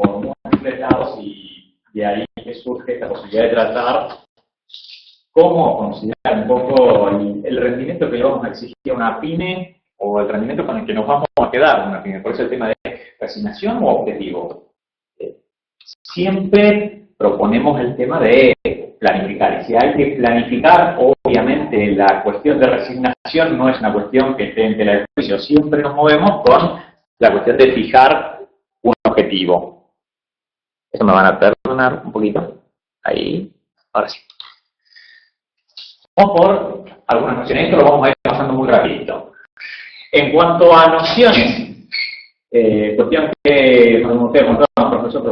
por múltiples lados y de ahí que surge esta posibilidad de tratar cómo considerar un poco el rendimiento que le vamos a exigir a una pyme o el rendimiento con el que nos vamos a quedar en una pyme. Por eso el tema de resignación o objetivo. Siempre proponemos el tema de planificar. Y si hay que planificar, obviamente la cuestión de resignación no es una cuestión que esté en tela de juicio. Siempre nos movemos con la cuestión de fijar un objetivo. Eso me van a perdonar un poquito. Ahí, ahora sí. Vamos por algunas nociones. Esto lo vamos a ir pasando muy rapidito. En cuanto a nociones, cuestión que usted contaba, profesor,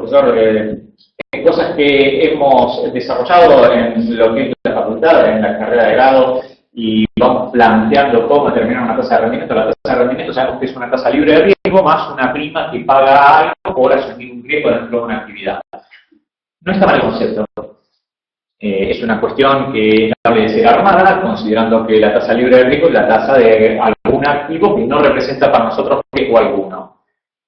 cosas que hemos desarrollado en lo que es la facultad, en la carrera de grado, y vamos planteando cómo determinar una tasa de rendimiento. La tasa de rendimiento sabemos que es una tasa libre de riesgo más una prima que paga algo por asumir un riesgo dentro de una actividad. No está mal el concepto. Es una cuestión que debe ser armada, considerando que la tasa libre de riesgo es la tasa de algún activo que no representa para nosotros riesgo alguno.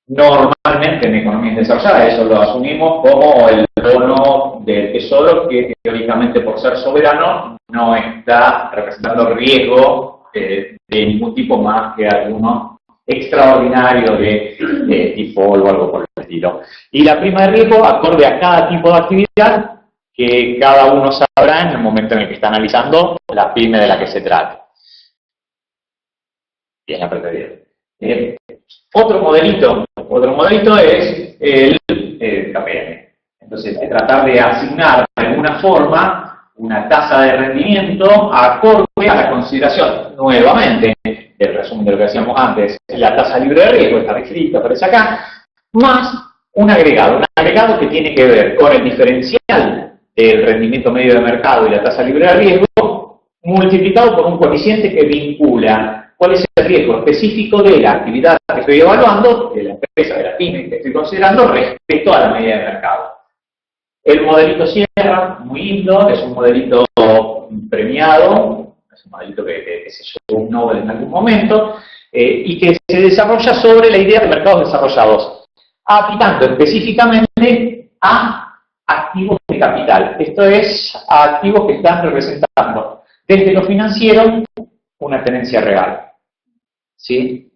Normalmente en economías desarrolladas eso lo asumimos como el bono del tesoro que teóricamente por ser soberano no está representando riesgo de ningún tipo más que alguno extraordinario de default o algo por el estilo. Y la prima de riesgo acorde a cada tipo de actividad que cada uno sabrá en el momento en el que está analizando la pyme de la que se trata. Bien, aprendí bien. Otro modelito es el KPM. Entonces, tratar de asignar de alguna forma una tasa de rendimiento acorde a la consideración, nuevamente, el resumen de lo que decíamos antes, la tasa libre de riesgo, está escrita, aparece acá, más un agregado que tiene que ver con el diferencial del rendimiento medio de mercado y la tasa libre de riesgo, multiplicado por un coeficiente que vincula cuál es el riesgo específico de la actividad que estoy evaluando, de la empresa, de la pyme que estoy considerando, respecto a la medida de mercado. El modelito Sierra, muy lindo, es un modelito premiado, es un modelito que se llevó un Nobel en algún momento, y que se desarrolla sobre la idea de mercados desarrollados, aplicando específicamente a activos de capital. Esto es, a activos que están representando desde lo financiero una tenencia real. ¿Sí?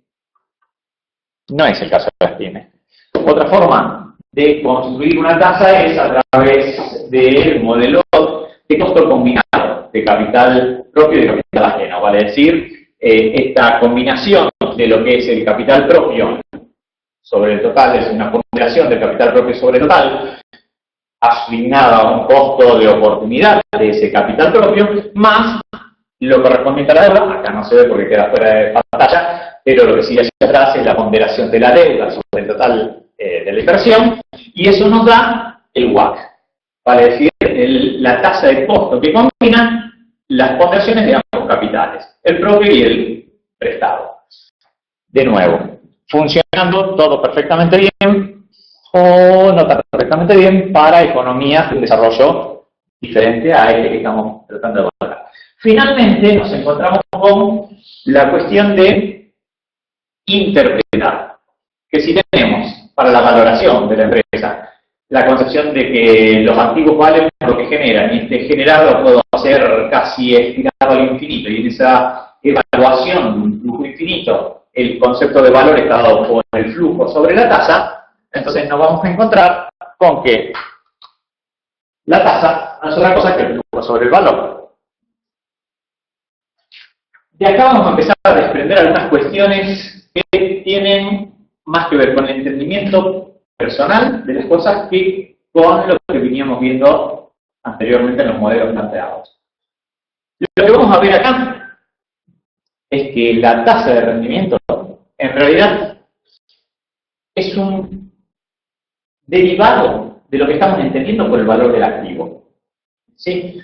No es el caso de las pymes. Otra forma de construir una tasa es a través del modelo de costo combinado de capital propio y de capital ajeno. Vale decir, esta combinación de lo que es el capital propio sobre el total, es una ponderación del capital propio sobre el total, asignada a un costo de oportunidad de ese capital propio, más lo correspondiente a la deuda. Acá no se ve porque queda fuera de pantalla, pero lo que sigue hacia atrás es la ponderación de la deuda sobre el total de la inversión, y eso nos da el WACC, vale decir, la tasa de costo que combina las ponderaciones de ambos capitales, el propio y el prestado. De nuevo, funcionando todo perfectamente bien, o no tan perfectamente bien, para economías de un desarrollo diferente a este que estamos tratando de evaluar. Finalmente nos encontramos con la cuestión de interpretar, que si tenemos para la valoración de la empresa la concepción de que los activos valen lo que generan, y este generar lo puedo hacer casi estirado al infinito, y en esa evaluación de un flujo infinito el concepto de valor está dado por el flujo sobre la tasa, entonces nos vamos a encontrar con que la tasa no es otra cosa que el flujo sobre el valor. De acá vamos a empezar a desprender algunas cuestiones que tienen más que ver con el entendimiento personal de las cosas que con lo que veníamos viendo anteriormente en los modelos planteados. Lo que vamos a ver acá es que la tasa de rendimiento en realidad es un derivado de lo que estamos entendiendo por el valor del activo. ¿Sí?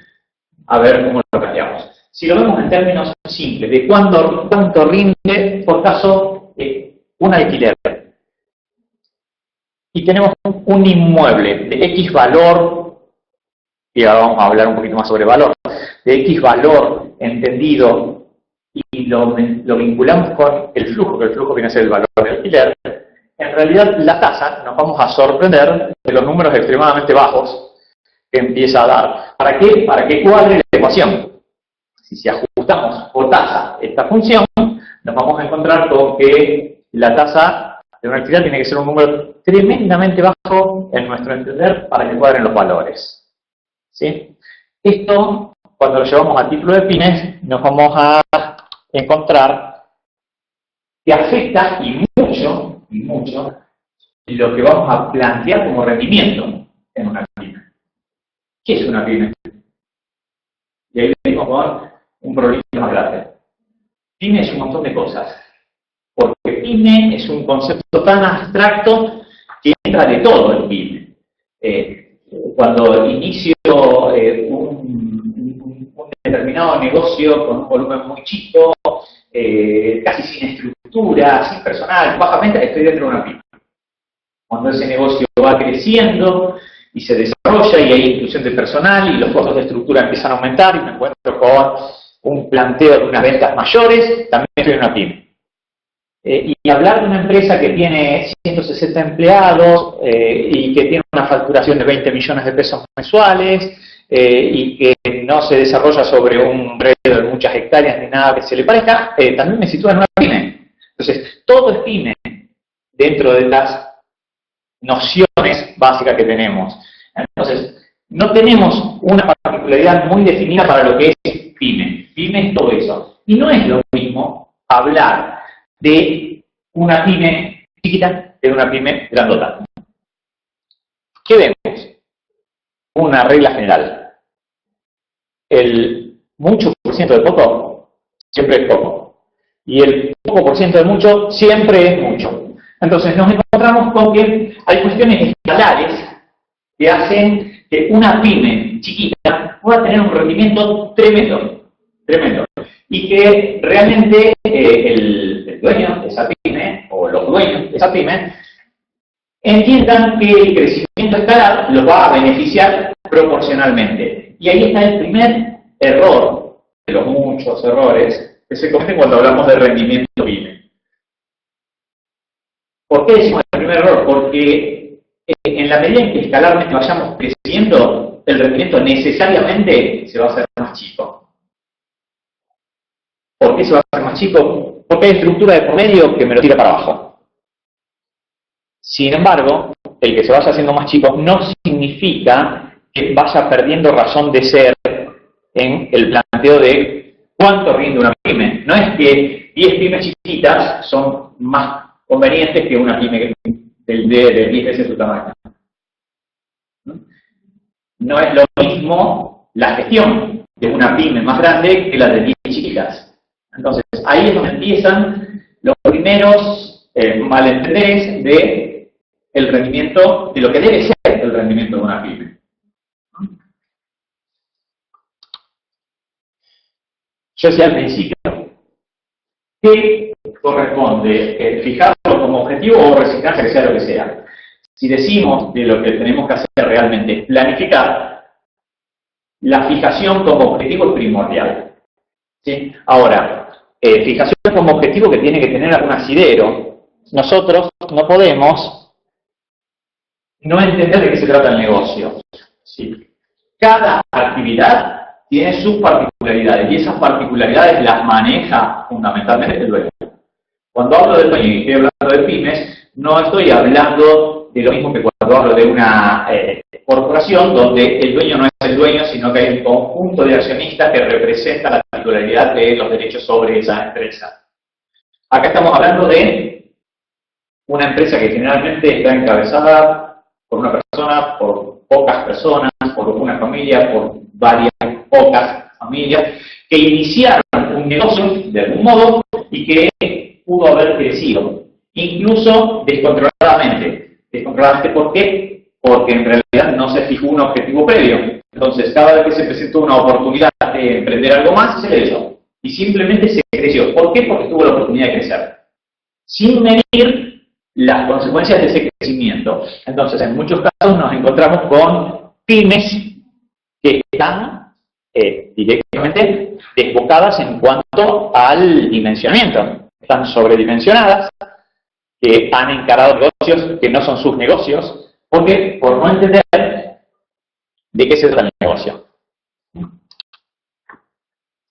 A ver cómo lo planteamos. Si lo vemos en términos simples, de cuánto rinde, por caso, un alquiler. Y tenemos un inmueble de X valor, y ahora vamos a hablar un poquito más sobre valor, de X valor entendido, y lo vinculamos con el flujo, que el flujo viene a ser el valor del alquiler. en realidad la tasa, nos vamos a sorprender de los números extremadamente bajos que empieza a dar. ¿Para qué? Para que cuadre la ecuación. Si ajustamos por tasa esta función, nos vamos a encontrar con que la tasa de una actividad tiene que ser un número tremendamente bajo, en nuestro entender, para que cuadren los valores. ¿Sí? Esto, cuando lo llevamos a título de pymes, nos vamos a encontrar que afecta y mucho lo que vamos a plantear como rendimiento en una pyme. ¿Qué es una pyme? Y ahí venimos con un problema más grande. Pyme es un montón de cosas. Porque pyme es un concepto tan abstracto que entra de todo en pyme. Cuando inicio un determinado negocio con un volumen muy chico, casi sin estructura, sin personal, bajamente estoy dentro de una pyme. Cuando ese negocio va creciendo y se desarrolla y hay inclusión de personal y los costos de estructura empiezan a aumentar y me encuentro con un planteo de unas ventas mayores, también estoy en una pyme. Y hablar de una empresa que tiene 160 empleados y que tiene una facturación de 20 millones de pesos mensuales y que no se desarrolla sobre un predio de muchas hectáreas ni nada que se le parezca, también me sitúa en una pyme. Entonces, todo es pyme dentro de las nociones básicas que tenemos. Entonces, no tenemos una particularidad muy definida para lo que es pyme. Pyme es todo eso. Y no es lo mismo hablar de una pyme chiquita de una pyme grandota. ¿Qué vemos? Una regla general. El mucho por ciento de poco siempre es poco. Y el poco por ciento de mucho siempre es mucho. Entonces nos encontramos con que hay cuestiones escalares que hacen que una pyme chiquita pueda tener un rendimiento tremendo. Y que realmente el dueño de esa pyme, o los dueños de esa pyme, entiendan que el crecimiento escalar los va a beneficiar proporcionalmente. Y ahí está el primer error, de los muchos errores, que se cometen cuando hablamos de rendimiento pyme. ¿Por qué decimos el primer error? Porque en la medida en que escalarmente vayamos creciendo, el rendimiento necesariamente se va a hacer más chico. ¿Por qué se va a hacer más chico? Porque hay estructura de por medio que me lo tira para abajo. Sin embargo, el que se vaya haciendo más chico no significa que vaya perdiendo razón de ser en el planteo de cuánto rinde una pyme. No es que 10 pymes chiquitas son más convenientes que una pyme de 10 veces su tamaño. No es lo mismo la gestión de una pyme más grande que la de 10 chiquitas. Entonces, ahí es donde empiezan los primeros malentenderes de el rendimiento, de lo que debe ser el rendimiento de una pyme. Yo decía al principio, ¿qué corresponde? ¿Fijarlo como objetivo o resignarse a que sea lo que sea? Si decimos que lo que tenemos que hacer realmente es planificar, la fijación como objetivo es primordial. ¿Sí? Ahora, fijación como objetivo que tiene que tener algún asidero. Nosotros no podemos no entender de qué se trata el negocio. ¿Sí? Cada actividad tiene sus particularidades y esas particularidades las maneja fundamentalmente el dueño. Cuando hablo del dueño y estoy hablando de pymes, no estoy hablando de lo mismo que cuando hablo de una corporación donde el dueño no es el dueño, sino que hay un conjunto de accionistas que representa la titularidad de los derechos sobre esa empresa. Acá estamos hablando de una empresa que generalmente está encabezada por una persona, por pocas personas, por una familia, por varias pocas familias, que iniciaron un negocio de algún modo y que pudo haber crecido, incluso descontroladamente. ¿Descontroladamente por qué? Porque en realidad no se fijó un objetivo previo. Entonces, cada vez que se presentó una oportunidad de emprender algo más, se le dio. Y simplemente se creció. ¿Por qué? Porque tuvo la oportunidad de crecer. Sin medir las consecuencias de ese crecimiento. Entonces, en muchos casos nos encontramos con pymes que están directamente desbocadas en cuanto al dimensionamiento. Están sobredimensionadas que han encarado negocios que no son sus negocios, porque por no entender de qué se trata el negocio.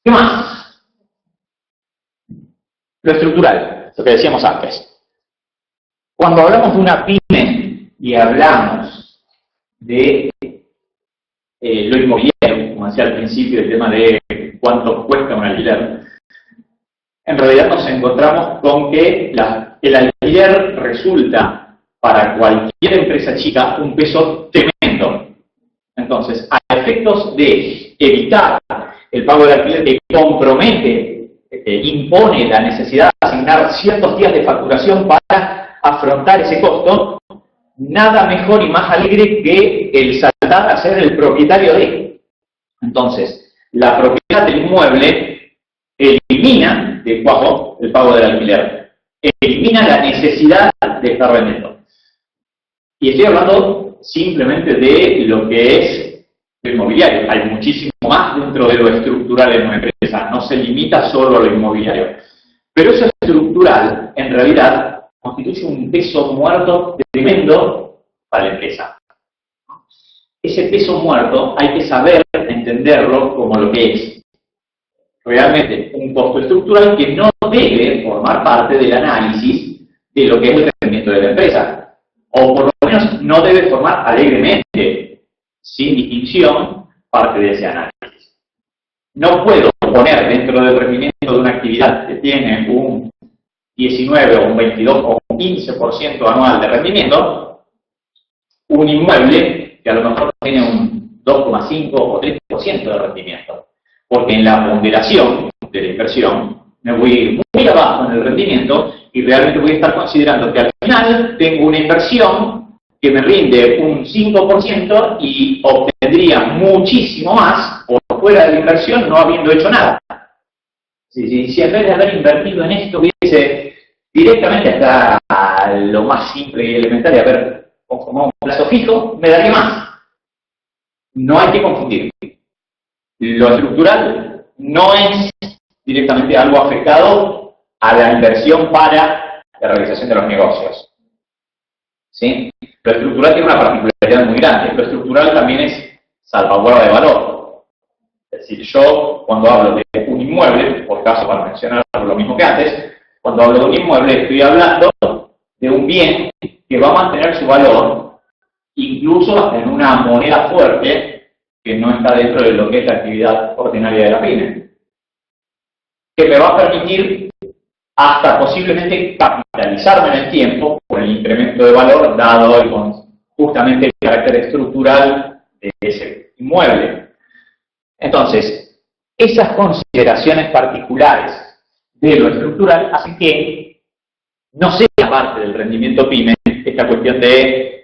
¿Qué más? Lo estructural, lo que decíamos antes. Cuando hablamos de una pyme y hablamos de lo inmobiliario, como decía al principio, el tema de cuánto cuesta un alquiler, en realidad nos encontramos con que el alquiler resulta para cualquier empresa chica un peso tremendo. Entonces, a efectos de evitar el pago de alquiler que compromete, impone la necesidad de asignar ciertos días de facturación para afrontar ese costo, nada mejor y más alegre que el saltar a ser el propietario de. Entonces, la propiedad del inmueble elimina del pago del alquiler, elimina la necesidad de estar vendiendo. Y estoy hablando simplemente de lo que es el inmobiliario. Hay muchísimo más dentro de lo estructural en una empresa, no se limita solo a lo inmobiliario. Pero eso estructural, en realidad, constituye un peso muerto tremendo para la empresa. Ese peso muerto hay que saber entenderlo como lo que es. Realmente un costo estructural que no debe formar parte del análisis de lo que es el rendimiento de la empresa. O por lo menos no debe formar alegremente, sin distinción, parte de ese análisis. No puedo poner dentro del rendimiento de una actividad que tiene un 19 o un 22 o un 15% anual de rendimiento, un inmueble que a lo mejor tiene un 2,5 o 3% de rendimiento. Porque en la ponderación de la inversión me voy a ir muy abajo en el rendimiento y realmente voy a estar considerando que al final tengo una inversión que me rinde un 5% y obtendría muchísimo más por fuera de la inversión no habiendo hecho nada. Si en vez de haber invertido en esto hubiese directamente hasta lo más simple y elementario, haber conformado un plazo fijo, me daría más. No hay que confundir. Lo estructural no es directamente algo afectado a la inversión para la realización de los negocios. ¿Sí? Lo estructural tiene una particularidad muy grande. Lo estructural también es salvaguarda de valor. Es decir, yo cuando hablo de un inmueble, por caso para mencionar lo mismo que antes, cuando hablo de un inmueble estoy hablando de un bien que va a mantener su valor incluso en una moneda fuerte que no está dentro de lo que es la actividad ordinaria de la pyme, que me va a permitir hasta posiblemente capitalizarme en el tiempo por el incremento de valor dado justamente el carácter estructural de ese inmueble. Entonces, esas consideraciones particulares de lo estructural hacen que no sea parte del rendimiento pyme esta cuestión de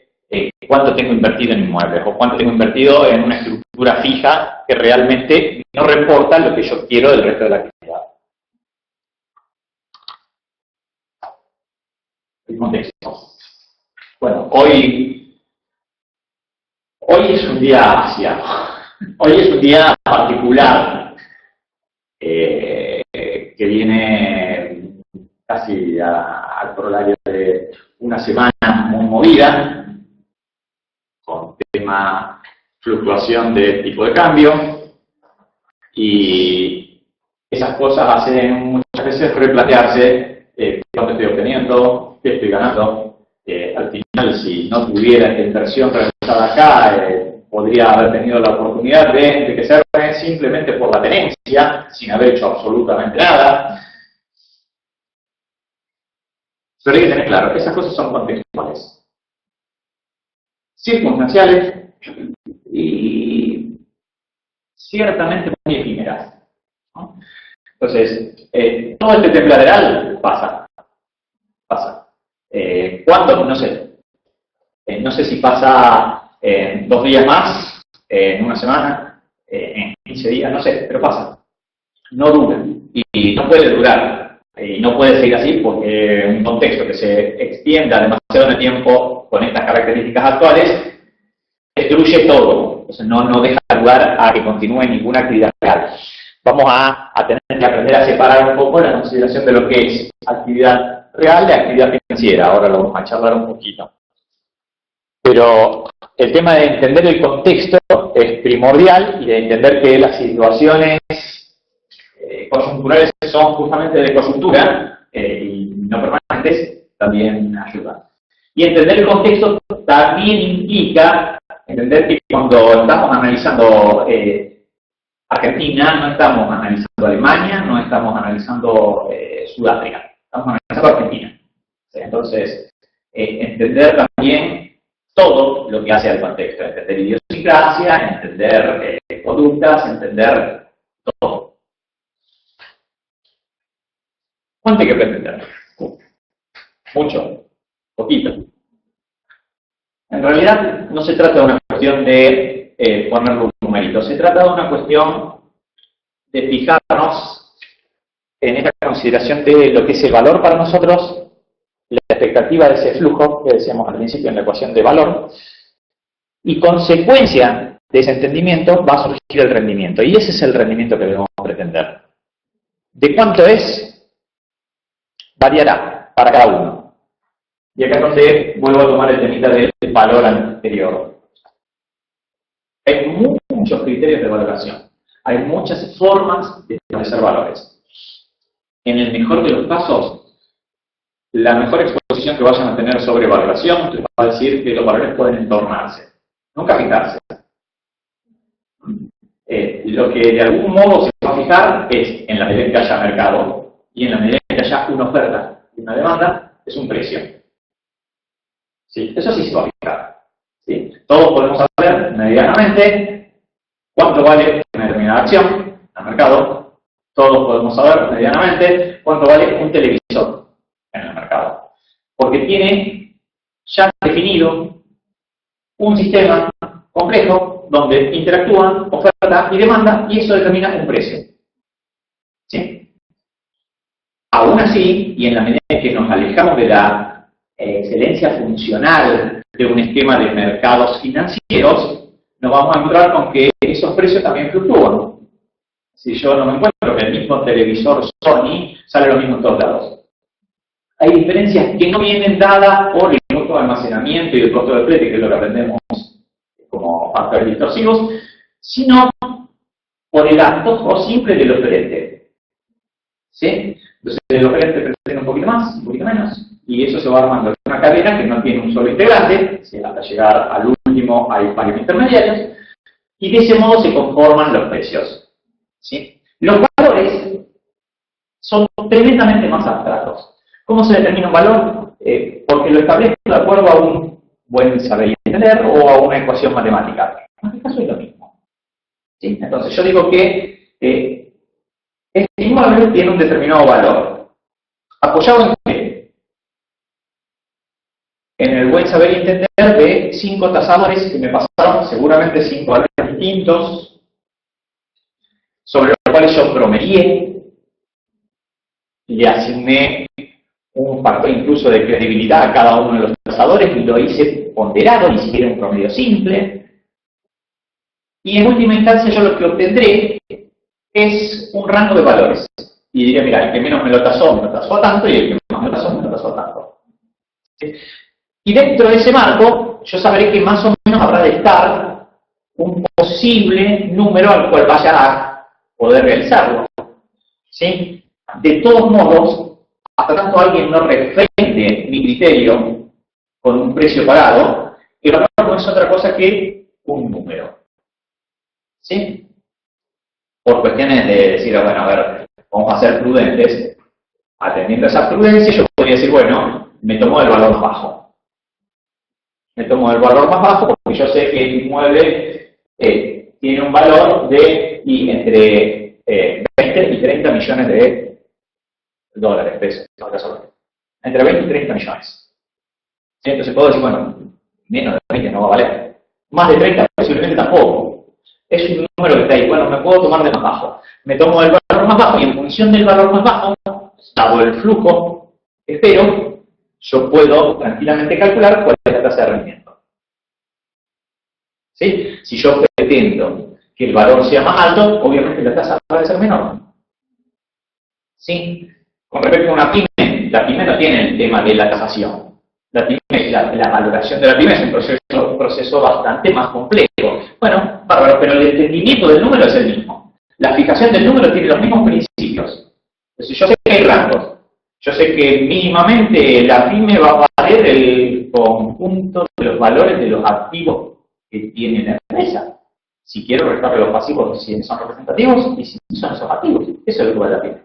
cuánto tengo invertido en inmuebles o cuánto tengo invertido en una estructura fija que realmente no reporta lo que yo quiero del resto de la actividad. El contexto. Bueno, hoy es un día asiago. Hoy es un día particular que viene casi al corolario de una semana muy movida, con tema fluctuación de tipo de cambio, y esas cosas hacen muchas veces replantearse cuánto estoy obteniendo, qué estoy ganando. Al final, si no tuviera esta inversión realizada acá, podría haber tenido la oportunidad de enriquecerme simplemente por la tenencia, sin haber hecho absolutamente nada. Pero hay que tener claro, esas cosas son contextuales, circunstanciales y ciertamente muy efímeras, ¿no? Entonces, todo este tembladeral pasa. ¿Cuánto? No sé. No sé si pasa en 2 días más, en una semana, en 15 días, no sé, pero pasa. No dura. Y no puede durar. Y no puede seguir así porque un contexto que se extienda demasiado en el tiempo con estas características actuales destruye todo. Entonces no deja lugar a que continúe ninguna actividad real. Vamos a tener que aprender a separar un poco la consideración de lo que es actividad real de actividad financiera. Ahora lo vamos a charlar un poquito. Pero el tema de entender el contexto es primordial y de entender que las situaciones coyunturales son justamente de coyuntura y no permanentes, también ayuda. Y entender el contexto también implica entender que cuando estamos analizando Argentina, no estamos analizando Alemania, no estamos analizando Sudáfrica, estamos analizando Argentina. Entonces, entender también todo lo que hace al contexto, entender idiosincrasia, entender conductas, entender todo. ¿Cuánto hay que pretender? Mucho, poquito. En realidad no se trata de una cuestión de poner un numerito, se trata de una cuestión de fijarnos en esta consideración de lo que es el valor para nosotros, la expectativa de ese flujo que decíamos al principio en la ecuación de valor, y consecuencia de ese entendimiento va a surgir el rendimiento, y ese es el rendimiento que debemos pretender. ¿De cuánto es? Variará para cada uno. Y acá es donde vuelvo a tomar el temita del valor anterior. Hay muchos criterios de valoración, hay muchas formas de establecer valores. En el mejor de los casos, la mejor exposición que vayan a tener sobre valoración les va a decir que los valores pueden entornarse, nunca fijarse. Lo que de algún modo se va a fijar es en la medida que haya mercado y en la medida que haya una oferta y una demanda, es un precio. ¿Sí? Eso sí se va a fijar. ¿Sí? Todos podemos saber medianamente cuánto vale una determinada acción al mercado. Todos podemos saber medianamente cuánto vale un televisor en el mercado. Porque tiene ya definido un sistema complejo donde interactúan oferta y demanda y eso determina un precio. ¿Sí? Aún así, y en la medida en que nos alejamos de la excelencia funcional de un esquema de mercados financieros, nos vamos a encontrar con que esos precios también fluctúan. Si yo no me encuentro que el mismo televisor Sony sale lo mismo en todos lados. Hay diferencias que no vienen dadas por el costo de almacenamiento y el costo de flete, que es lo que aprendemos como factores distorsivos, sino por el antojo simple del oferente. ¿Sí? Entonces el oferente presenta un poquito más, un poquito menos, y eso se va armando en una cadena que no tiene un solo integrante, ¿sí? Hasta llegar al último hay varios intermediarios, y de ese modo se conforman los precios. ¿Sí? Los valores son tremendamente más abstractos. ¿Cómo se determina un valor? Porque lo establezco de acuerdo a un buen saber y entender o a una ecuación matemática. En este caso es lo mismo. ¿Sí? Entonces yo digo que este inmueble tiene un determinado valor. ¿Apoyado en qué? En el buen saber y entender de 5 tasadores que me pasaron, seguramente 5 valores distintos, sobre los cuales yo promedié, le asigné un factor incluso de credibilidad a cada uno de los tasadores y lo hice ponderado, ni siquiera un promedio simple. Y en última instancia yo lo que obtendré es un rango de valores. Y diré, mira, el que menos me lo tasó tanto, y el que más me lo tasó tanto. ¿Sí? Y dentro de ese marco, yo sabré que más o menos habrá de estar un posible número al cual vaya a poder realizarlo. ¿Sí? De todos modos, hasta tanto alguien no refrende mi criterio con un precio pagado, el valor no es otra cosa que un número. ¿Sí? Por cuestiones de decir, bueno, a ver, vamos a ser prudentes. Atendiendo a esa prudencia, yo podría decir, bueno, me tomo el valor más bajo. Me tomo el valor más bajo porque yo sé que el inmueble tiene un valor de entre 20 y 30 millones de dólares, pesos, entre 20 y 30 millones. ¿Sí? Entonces puedo decir, bueno, menos de 20 no va a valer. Más de 30 posiblemente tampoco. Es un número que está ahí. Bueno, me puedo tomar de más bajo. Me tomo el valor más bajo y en función del valor más bajo, dado el flujo, espero, yo puedo tranquilamente calcular cuál es la tasa de rendimiento. ¿Sí? Si yo pretendo que el valor sea más alto, obviamente la tasa va a ser menor. ¿Sí? Con respecto a una pyme, la PYME no tiene el tema de la tasación. La PYME, la valoración de la PYME es un proceso bastante más complejo. Bueno, bárbaro, pero el entendimiento del número es el mismo. La fijación del número tiene los mismos principios. Entonces, yo sé que hay rangos. Yo sé que mínimamente la PYME va a valer el conjunto de los valores de los activos que tiene la empresa. Si quiero restarle los pasivos si son representativos y si son esos activos. Eso es lo que vale la PYME.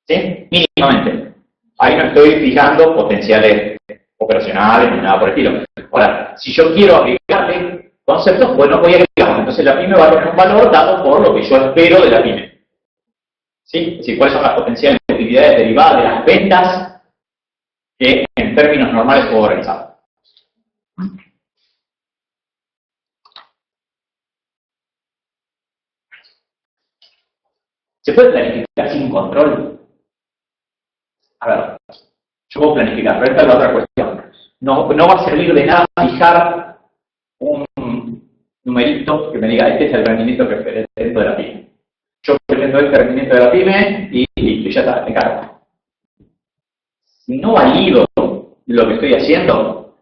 ¿Sí? Mínimamente. Ahí no estoy fijando potenciales operacionales ni nada por el estilo. Ahora, si yo quiero agregarle conceptos, bueno, voy a agregarlos. Entonces la PYME va a tener un valor dado por lo que yo espero de la PYME. ¿Sí? Es decir, cuáles son las potenciales utilidades derivadas de las ventas que en términos normales puedo realizar. ¿Se puede planificar sin control? A ver, yo puedo planificar, pero esta es la otra cuestión. No va a servir de nada fijar un numerito que me diga, este es el rendimiento que pretendo de la PYME. Yo pretendo este rendimiento de la PYME y ya está, me cargo. Si no valido lo que estoy haciendo,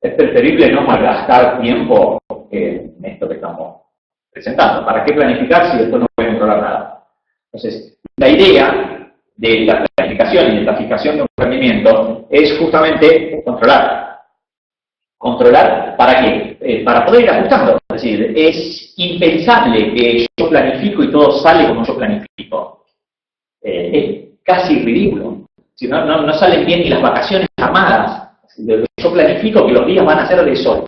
es preferible no malgastar tiempo en esto que estamos presentando. ¿Para qué planificar si después no voy a controlar nada? Entonces, la idea de la planificación y de la fijación de un rendimiento es justamente controlar. ¿Controlar para qué? Para poder ir ajustando. Es decir, es impensable que yo planifico y todo sale como yo planifico. Es casi ridículo. Si no salen bien ni las vacaciones armadas. Yo planifico que los días van a ser de sol.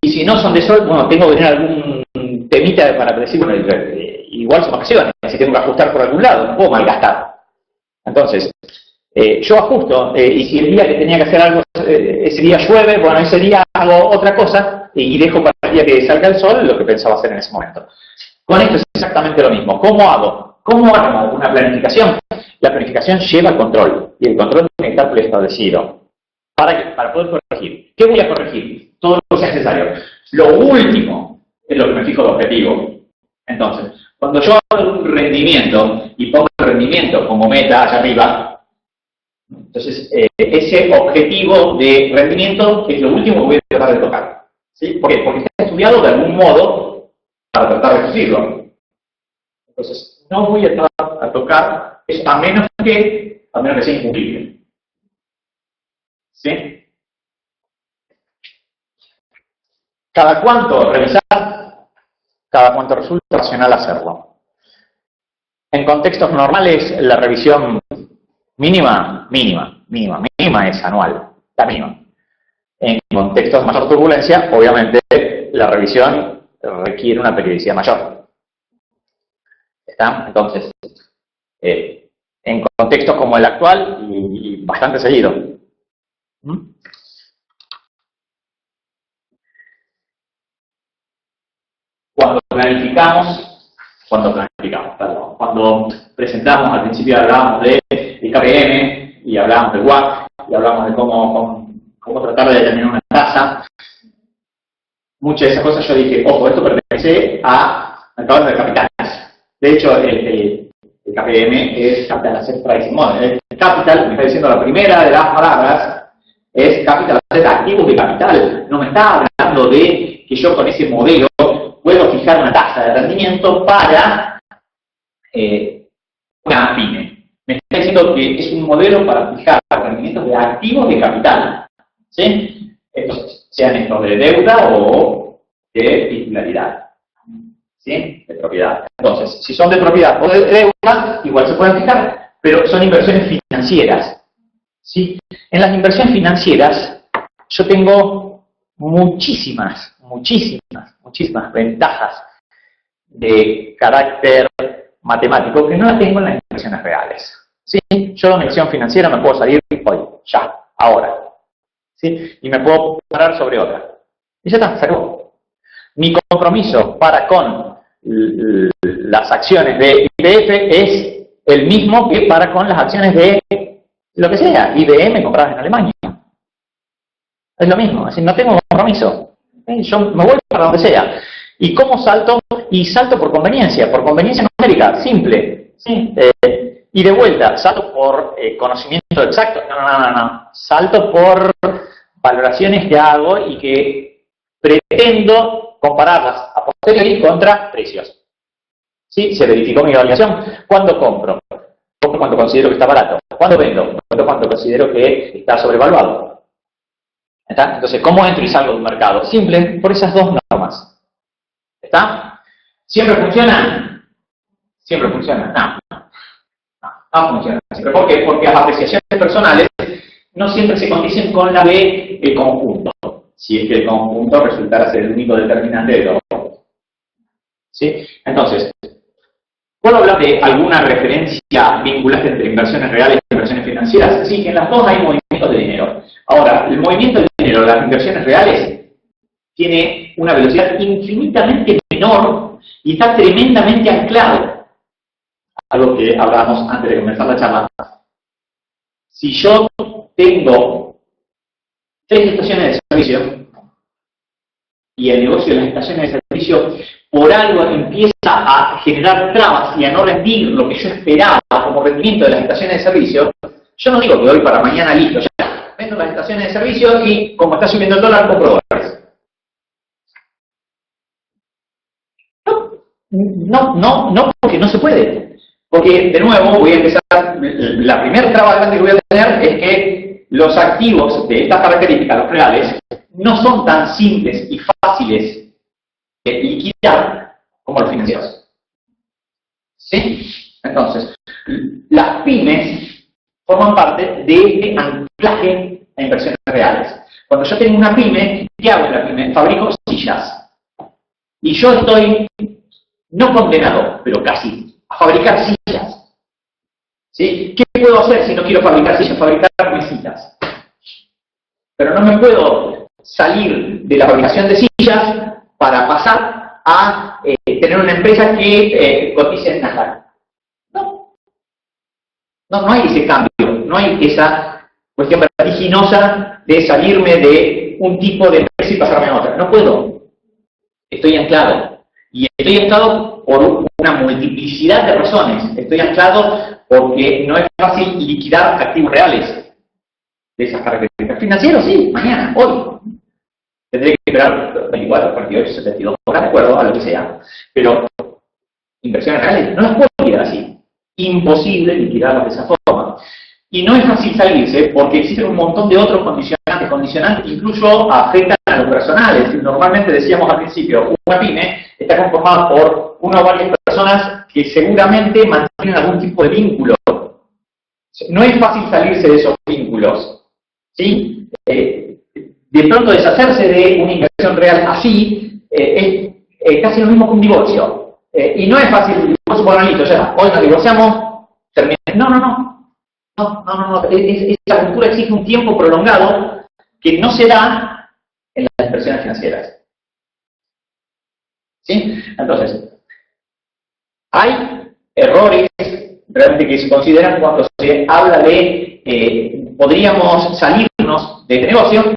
Y si no son de sol, bueno, tengo que tener algún temita para decir, bueno, igual son vacaciones, si tengo que ajustar por algún lado, no puedo malgastar. Entonces, yo ajusto, y si el día que tenía que hacer algo, ese día llueve, bueno, ese día hago otra cosa, y dejo para el día que salga el sol lo que pensaba hacer en ese momento. Con esto es exactamente lo mismo. ¿Cómo hago? ¿Cómo armo una planificación? La planificación lleva control, y el control tiene que estar preestablecido. ¿Para qué? Para poder corregir. ¿Qué voy a corregir? Todo lo que sea necesario. Lo último es lo que me fijo de objetivo. Entonces, cuando yo hago un rendimiento y pongo el rendimiento como meta allá arriba, entonces ese objetivo de rendimiento es lo último que voy a tratar de tocar. ¿Sí? ¿Por qué? Porque está estudiado de algún modo para tratar de conseguirlo. Entonces, no voy a tratar a tocar eso a menos que sea incumplible. ¿Sí? ¿Cada cuánto revisar? Cada cuánto resulta racional hacerlo. En contextos normales, la revisión mínima es anual, la mínima. En contextos de mayor turbulencia, obviamente, la revisión requiere una periodicidad mayor. ¿Está? Entonces, en contextos como el actual, y bastante seguido. Cuando presentamos, al principio hablábamos de KPM, y hablábamos del WACC, y hablábamos de cómo tratar de determinar una tasa. Muchas de esas cosas yo dije, ojo, esto pertenece a mercados de capitales. De hecho, el KPM es Capital Asset Pricing Model. El capital, me está diciendo la primera de las palabras, es Capital Asset Activos de capital. No me está hablando de que yo con ese modelo puedo fijar una tasa de rendimiento para una PYME. Me está diciendo que es un modelo para fijar rendimientos de activos de capital. ¿Sí? Entonces, sean estos de deuda o de titularidad. ¿Sí? De propiedad. Entonces, si son de propiedad o de deuda, igual se pueden fijar, pero son inversiones financieras. ¿Sí? En las inversiones financieras, yo tengo muchísimas ventajas de carácter matemático que no las tengo en las inversiones reales. ¿Sí? Yo en una inversión financiera me puedo salir hoy, ya, ahora. ¿Sí? Y me puedo parar sobre otra. Y ya está, se acabó. Mi compromiso para con las acciones de YPF es el mismo que para con las acciones de lo que sea, IBM compradas en Alemania. Es lo mismo, es decir, no tengo compromiso. Yo me voy para donde sea. ¿Y cómo salto? Y salto por conveniencia numérica, simple. ¿Sí? Y de vuelta, ¿salto por conocimiento exacto? No. Salto por valoraciones que hago y que pretendo compararlas a posteriori contra precios. ¿Sí? Se verificó mi evaluación. ¿Cuándo compro? Compro cuando considero que está barato. ¿Cuándo vendo? Cuando considero que está sobrevaluado. ¿Está? Entonces, ¿cómo entro y salgo del mercado? Simple, por esas dos normas. ¿Está? ¿Siempre funciona? ¿Siempre funciona? No funciona siempre. ¿Por qué? Porque las apreciaciones personales no siempre se condicen con la del conjunto, si es que el conjunto resultara ser el único determinante de todo. ¿Sí? Entonces, ¿puedo hablar de alguna referencia vinculante entre inversiones reales e inversiones financieras? Sí, en las dos hay movimientos de dinero. Ahora, el movimiento de dinero de las inversiones reales tiene una velocidad infinitamente menor y está tremendamente anclado. Algo que hablábamos antes de comenzar la charla. Si yo tengo 3 estaciones de servicio y el negocio de las estaciones de servicio por algo empieza a generar trabas y a no rendir lo que yo esperaba como rendimiento de las estaciones de servicio, yo no digo que hoy para mañana listo, ya vendo las estaciones de servicio y como está subiendo el dólar, compro dólares. No, porque no se puede. Porque, de nuevo, voy a empezar, la primera traba grande que voy a tener es que los activos de estas características, los reales, no son tan simples y fáciles de liquidar como los financieros. ¿Sí? Entonces, las pymes forman parte de este anclaje a inversiones reales. Cuando yo tengo una pyme, ¿qué hago en la pyme? Fabrico sillas. Y yo estoy, no condenado, pero casi, a fabricar sillas. ¿Sí? ¿Qué puedo hacer si no quiero fabricar sillas? Fabricar mesitas. Pero no me puedo salir de la fabricación de sillas para pasar a tener una empresa que cotice en Nasdaq. No hay ese cambio, no hay esa cuestión vertiginosa de salirme de un tipo de empresa y pasarme a otra. No puedo. Estoy anclado. Y estoy anclado por una multiplicidad de razones. Estoy anclado porque no es fácil liquidar activos reales de esas características. Financieros, sí, mañana, hoy. Tendré que esperar 24, 48, 72 horas, de acuerdo a lo que sea. Pero inversiones reales no las puedo liquidar así. Imposible liquidarlas de esa forma. Y no es fácil salirse porque existen un montón de otros condicionantes que incluso afectan a los personales. Normalmente decíamos al principio, una pyme está conformada por una o varias personas que seguramente mantienen algún tipo de vínculo. No es fácil salirse de esos vínculos. ¿Sí? De pronto deshacerse de una inversión real así es casi lo mismo que un divorcio. Y no es fácil, bueno, listo, ya, hoy nos divorciamos, termina. No. Esa cultura exige un tiempo prolongado que no se da en las inversiones financieras. ¿Sí? Entonces, hay errores realmente que se consideran cuando se habla de podríamos salirnos de este negocio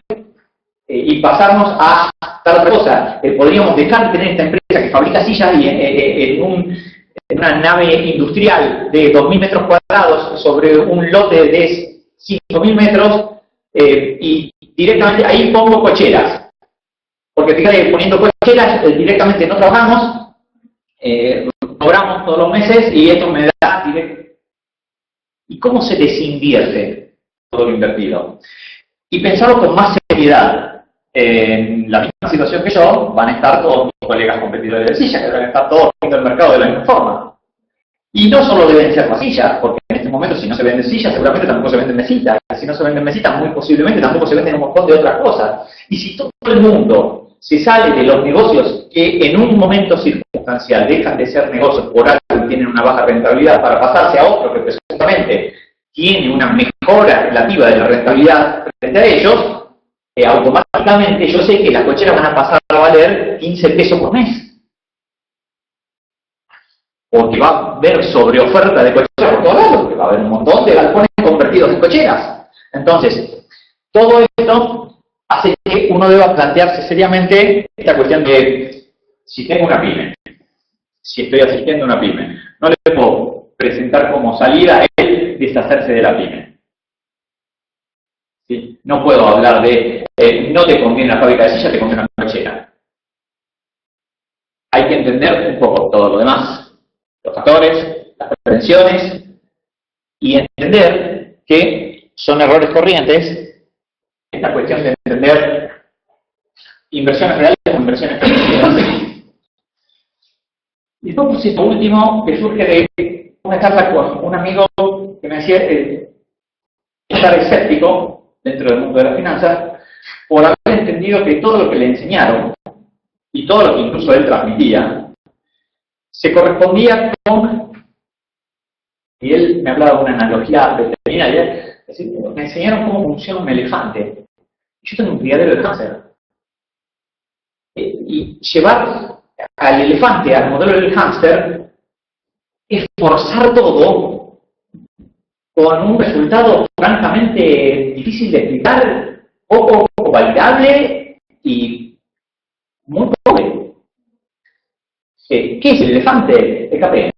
y pasarnos a tal otra cosa. Podríamos dejar de tener esta empresa que fabrica sillas y en una nave industrial de 2.000 metros cuadrados sobre un lote de 5.000 metros y directamente ahí pongo cocheras. Porque fíjate, poniendo cocheras directamente no trabajamos, cobramos todos los meses y esto me da directo. ¿Y cómo se desinvierte todo lo invertido? Y pensarlo con más seriedad. En la misma situación que yo, van a estar todos mis colegas competidores de sillas, que van a estar todos viendo el mercado de la misma forma. Y no solo deben ser las sillas, porque en este momento si no se venden sillas, seguramente tampoco se venden mesitas. Si no se venden mesitas, muy posiblemente tampoco se venden un montón de otras cosas. Y si todo el mundo se sale de los negocios que en un momento circunstancial dejan de ser negocios por algo que tienen una baja rentabilidad para pasarse a otro que presuntamente tiene una mejora relativa de la rentabilidad frente a ellos, automáticamente yo sé que las cocheras van a pasar a valer 15 pesos por mes. Porque va a haber sobreoferta de cocheras por todos lados, porque va a haber un montón de galpones convertidos en cocheras. Entonces, todo esto hace que uno deba plantearse seriamente esta cuestión de si tengo una pyme, si estoy asistiendo a una pyme, no le puedo presentar como salida es deshacerse de la pyme. ¿Sí? No puedo hablar de no te conviene la fábrica de sillas, te conviene una cochera. Hay que entender un poco todo lo demás, los factores, las prevenciones, y entender que son errores corrientes esta cuestión de entender inversiones reales o inversiones preventivas. Y después, esto último, que surge de una charla con un amigo que me decía estar escéptico dentro del mundo de las finanzas por haber entendido que todo lo que le enseñaron y todo lo que incluso él transmitía se correspondía con, y él me hablaba de una analogía veterinaria, es decir, me enseñaron cómo funciona un elefante. Yo tengo un criadero de cáncer. Y llevar al elefante al modelo del hámster es forzar todo con un resultado francamente difícil de explicar, poco validable y muy pobre. ¿Qué es el elefante? El KPM.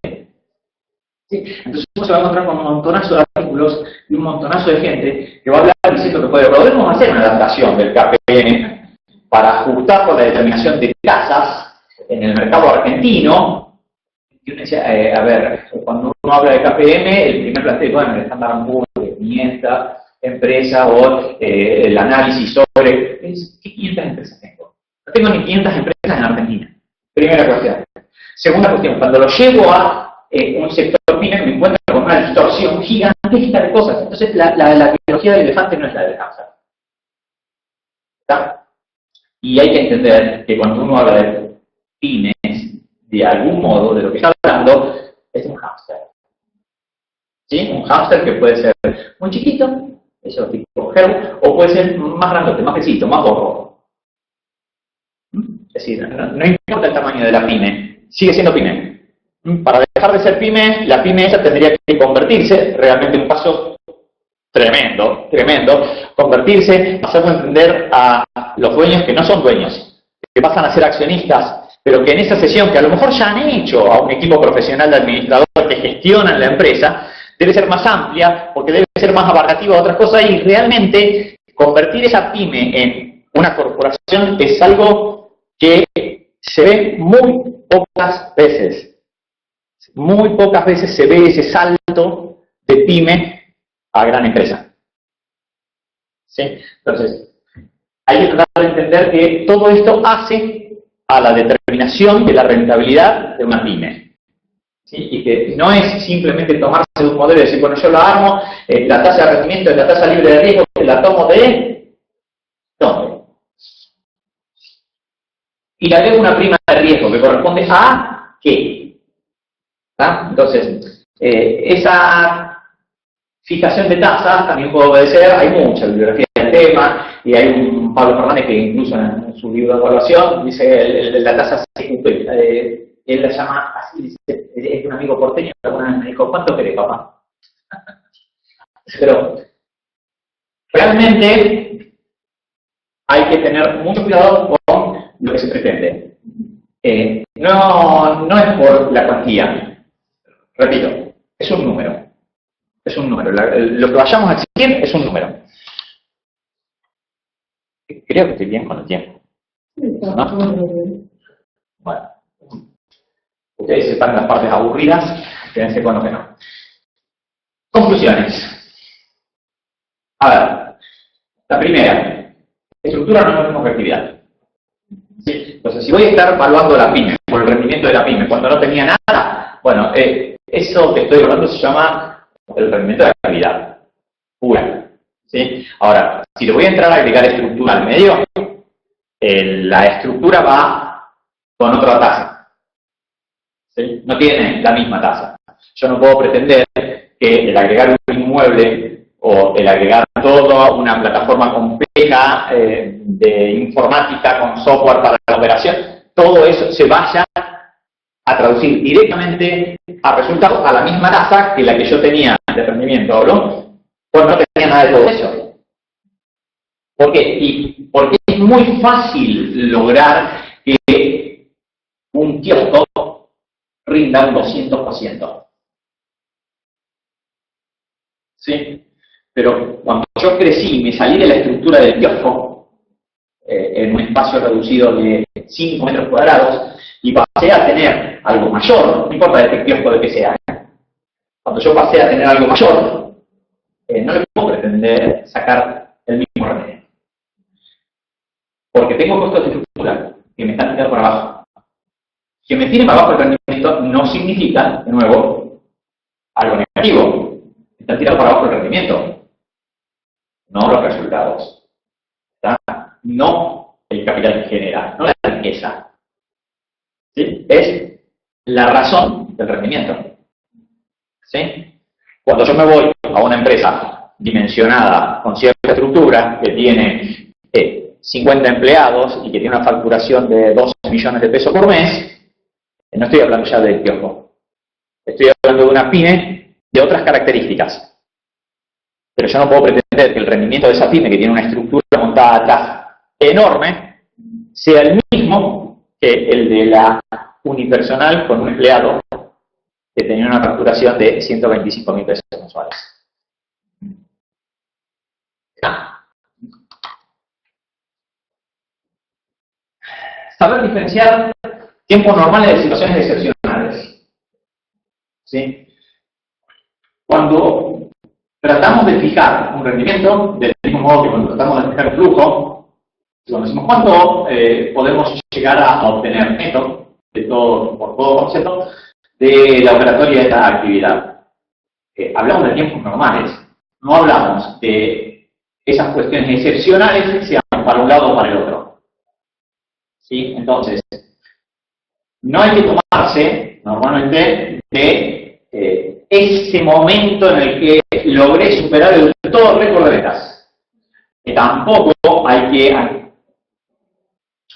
¿Sí? Entonces uno se va a encontrar con un montonazo de artículos y un montonazo de gente que va a hablar diciendo que podemos hacer una adaptación del KPM para ajustarlo a la determinación de tasas en el mercado argentino. Y uno decía, a ver, cuando uno habla de KPM, el primer planteo es, bueno, el Standard & Poor's de 500 empresas o el análisis sobre, ¿qué 500 empresas tengo? No tengo ni 500 empresas en Argentina. Primera cuestión. Segunda cuestión, cuando lo llevo a un sector pyme me encuentro con una distorsión gigantesca de cosas. Entonces la biología del elefante no es la del cáncer. ¿Está? Y hay que entender que cuando uno habla de pymes, de algún modo, de lo que está hablando, es un hámster. ¿Sí? Un hámster que puede ser muy chiquito, eso tipo gel, o puede ser más grandote, más pesito, más gordo. Es decir, no importa el tamaño de la pyme, sigue siendo pyme. Para dejar de ser pyme, la pyme esa tendría que convertirse, realmente un paso tremendo, convertirse, hacerlo entender a los dueños que no son dueños, que pasan a ser accionistas, pero que en esa sesión, que a lo mejor ya han hecho a un equipo profesional de administradores que gestionan la empresa, debe ser más amplia, porque debe ser más abarcativa a otras cosas, y realmente convertir esa pyme en una corporación es algo que se ve muy pocas veces. Muy pocas veces se ve ese salto de pyme a gran empresa. ¿Sí? Entonces, hay que tratar de entender que todo esto hace a la determinación de la rentabilidad de una pyme. ¿Sí? Y que no es simplemente tomarse de un modelo y decir, bueno, yo lo armo, la tasa de rendimiento es la tasa libre de riesgo, que la tomo de ¿dónde? Y le agrego una prima de riesgo que corresponde a ¿qué? ¿Está? Entonces, esa fijación de tasas también puede obedecer, hay mucha bibliografía del tema, y hay un Pablo Fernández que incluso en su libro de evaluación dice la tasa él la llama así, dice, es un amigo porteño, alguna vez me dijo, ¿cuánto querés, papá? Pero realmente hay que tener mucho cuidado con lo que se pretende. No es por la cuantía. Repito, es un número. Es un número. Lo que vayamos a exigir es un número. Creo que estoy bien con el tiempo. ¿No? Bueno. Ustedes están en las partes aburridas, quédense con lo que no. Conclusiones. A ver. La primera. Estructura no es lo mismo que actividad. ¿Sí? Entonces, si voy a estar evaluando la pyme, por el rendimiento de la pyme, cuando no tenía nada, bueno, eso que estoy hablando se llama el rendimiento de la actividad pura. ¿Sí? Ahora, si le voy a entrar a agregar estructura al medio, la estructura va con otra tasa. ¿Sí? No tiene la misma tasa. Yo no puedo pretender que el agregar un inmueble o el agregar toda una plataforma compleja de informática con software para la operación, todo eso se vaya a traducir directamente a resultados a la misma tasa que la que yo tenía de rendimiento, ¿no? Pues no tenía nada de todo eso. ¿Por qué? Porque es muy fácil lograr que un kiosco rinda un 200%. ¿sí? Pero cuando yo crecí y me salí de la estructura del kiosco, en un espacio reducido de 5 metros cuadrados, y pasé a tener algo mayor, no importa de qué kiosco de que sea, cuando yo pasé a tener algo mayor, no le puedo pretender sacar el mismo rendimiento. Porque tengo costos de estructura que me están tirando para abajo. Que me tiren para abajo el rendimiento no significa, de nuevo, algo negativo. Me están tirando para abajo el rendimiento, no los resultados. ¿Está? No el capital que genera, no la riqueza. ¿Sí? Es la razón del rendimiento. ¿Sí? Cuando yo me voy a una empresa dimensionada con cierta estructura que tiene 50 empleados y que tiene una facturación de 12 millones de pesos por mes, no estoy hablando ya del kiosco. Estoy hablando de una pyme de otras características. Pero yo no puedo pretender que el rendimiento de esa pyme, que tiene una estructura montada atrás enorme, sea el mismo que el de la unipersonal con un empleado que tenía una facturación de 125.000 pesos mensuales. Saber diferenciar tiempos normales de situaciones excepcionales. ¿Sí? Cuando tratamos de fijar un rendimiento, del mismo modo que cuando tratamos de fijar un flujo, cuando decimos cuánto podemos llegar a obtener neto, por todo concepto, de la operatoria de esta actividad. Hablamos de tiempos normales, no hablamos de esas cuestiones excepcionales que sean para un lado o para el otro. ¿Sí? Entonces, no hay que tomarse normalmente de ese momento en el que logré superar todo el récord de ventas. Tampoco hay que